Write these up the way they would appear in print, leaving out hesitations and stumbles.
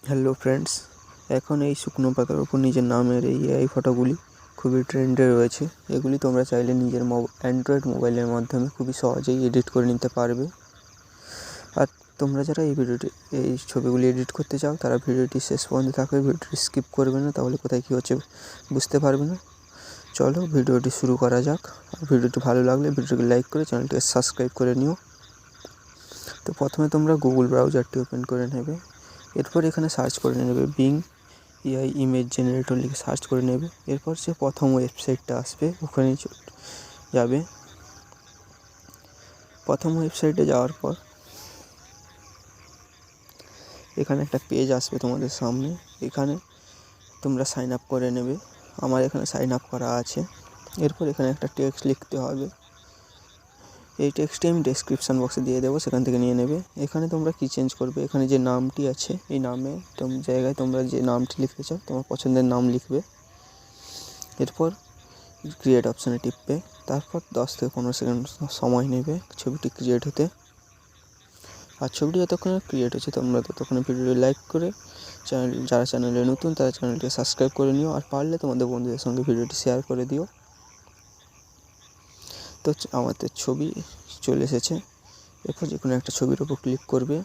Hello friends, এখন এই শুকনো পাতার উপর নিজের নামের এই এআই ফটোগুলি খুবই ট্রেন্ডে রয়েছে। এগুলি তোমরা চাইলে নিজের অ্যান্ড্রয়েড মোবাইলের মাধ্যমে খুবই সহজেই এডিট করে নিতে পারবে। আর তোমরা যারা এই ছবিগুলি এডিট করতে চাও তারা ভিডিওটি শেষ পর্যন্ত থাকবে, ভিডিওটি স্কিপ করবে না, তাহলে কোথায় কী হচ্ছে বুঝতে পারবে না। চলো ভিডিওটি শুরু করা যাক। আর ভিডিওটি ভালো লাগলে ভিডিওটিকে লাইক করে চ্যানেলটিকে সাবস্ক্রাইব করে নিও। তো প্রথমে তোমরা গুগল ব্রাউজারটি ওপেন করে নেবে। এরপর এখানে সার্চ করে নেবে বিং এআই ইমেজ জেনারেটর লিখে সার্চ করে নেবে। এরপর সে প্রথম ওয়েবসাইটটা আসবে, ওখানে যাবে। প্রথম ওয়েবসাইটে যাওয়ার পর এখানে একটা পেজ আসবে তোমাদের সামনে। এখানে তোমরা সাইন আপ করে নেবে। আমার এখানে সাইন আপ করা আছে। এরপর এখানে একটা টেক্সট লিখতে হবে। এই টেক্সটটি আমি ডেসক্রিপশান বক্সে দিয়ে দেবো, সেখান থেকে নিয়ে নেবে। এখানে তোমরা কী চেঞ্জ করবে, এখানে যে নামটি আছে এই নামে জায়গায় তোমরা যে নামটি লিখতে চাও তোমার পছন্দের নাম লিখবে। এরপর ক্রিয়েট অপশানে টিপবে। তারপর 10 থেকে 15 সেকেন্ড সময় নেবে ছবিটি ক্রিয়েট হতে। আর ছবিটি যতক্ষণে ক্রিয়েট হচ্ছে তোমরা ততক্ষণে ভিডিওটি লাইক করে যারা চ্যানেলে নতুন তারা চ্যানেলটিকে সাবস্ক্রাইব করে নিও। আর পারলে তোমাদের বন্ধুদের সঙ্গে ভিডিওটি শেয়ার করে দিও। তো আমাদের ছবি চলে এসেছে। এরপর যে কোনো একটা ছবির ওপর ক্লিক করবে।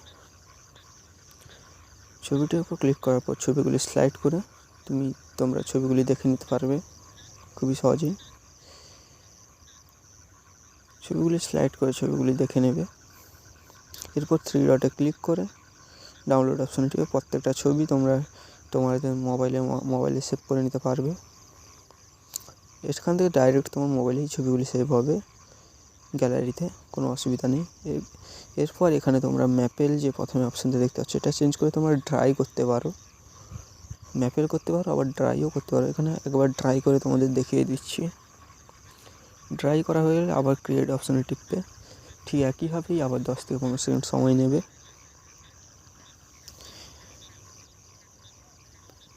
ছবিটির উপর ক্লিক করার পর ছবিগুলি স্লাইড করে তোমরা ছবিগুলি দেখে নিতে পারবে খুবই সহজেই। ছবিগুলি স্লাইড করে ছবিগুলি দেখে নেবে। এরপর 3 ডটে ক্লিক করে ডাউনলোড অপশানে টিপে প্রত্যেকটা ছবি তোমরা তোমাদের মোবাইলে সেভ করে নিতে পারবে। এখান থেকে ডাইরেক্ট তোমার মোবাইলেই ছবিগুলি সেভ হবে গ্যালারিতে, কোনো অসুবিধা নেই। এরপর এখানে তোমরা ম্যাপেল যে প্রথমে অপশানটা দেখতে পাচ্ছ এটা চেঞ্জ করে তোমরা ড্রাই করতে পারো। ম্যাপেল করতে পারো, আবার ড্রাইও করতে পারো। এখানে একবার ড্রাই করে তোমাদের দেখিয়ে দিচ্ছি। ড্রাই করা হয়ে গেলে আবার ক্রিয়েট অপশানে টিপবে। ঠিক একইভাবেই আবার 10 থেকে 15 সেকেন্ড সময় নেবে।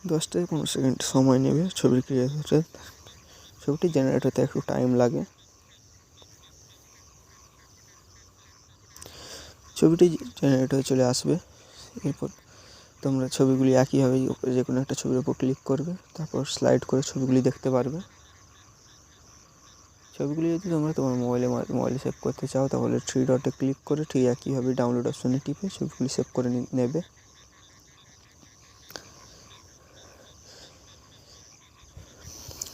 10 থেকে 15 সেকেন্ড সময় নেবে ছবির ক্রিয়েট হতে। ছবিটি জেনারেট হতে একটু টাইম লাগে। ছবিটি জেনারেট হয়ে চলে আসবে। এরপর তোমরা ছবিগুলি একইভাবেই যে কোনো একটা ছবির উপর ক্লিক করবে, তারপর স্লাইড করে ছবিগুলি দেখতে পারবে। ছবিগুলি যদি তোমরা তোমার মোবাইলে সেভ করতে চাও তাহলে 3 ডটে ক্লিক করে ঠিক একইভাবে ডাউনলোড অপশানে টিপে ছবিগুলি সেভ করে নেবে।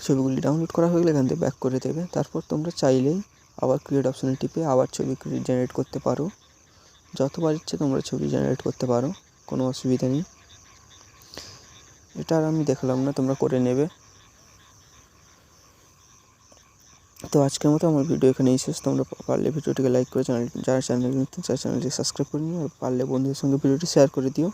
ছবিগুলি ডাউনলোড করা হয়ে গেলে এখান থেকে ব্যাক করে দেবে। তারপর তোমরা চাইলেই আবার ক্রিয়েট অপশানে টিপে আবার ছবি জেনারেট করতে পারো। যতবার ইচ্ছে তোমরা ছবি জেনারেট করতে পারো, কোনো অসুবিধা নেই। এটা আর আমি দেখলাম না, তোমরা করে নেবে। তো আজকের মতো আমার ভিডিও এখানেই শেষ। তোমরা পারলে ভিডিওটিকে লাইক করে যারা চ্যানেলে নতুন তারা চ্যানেলটি সাবস্ক্রাইব করে নিও। আর পারলে বন্ধুদের সঙ্গে ভিডিওটি শেয়ার করে দিও।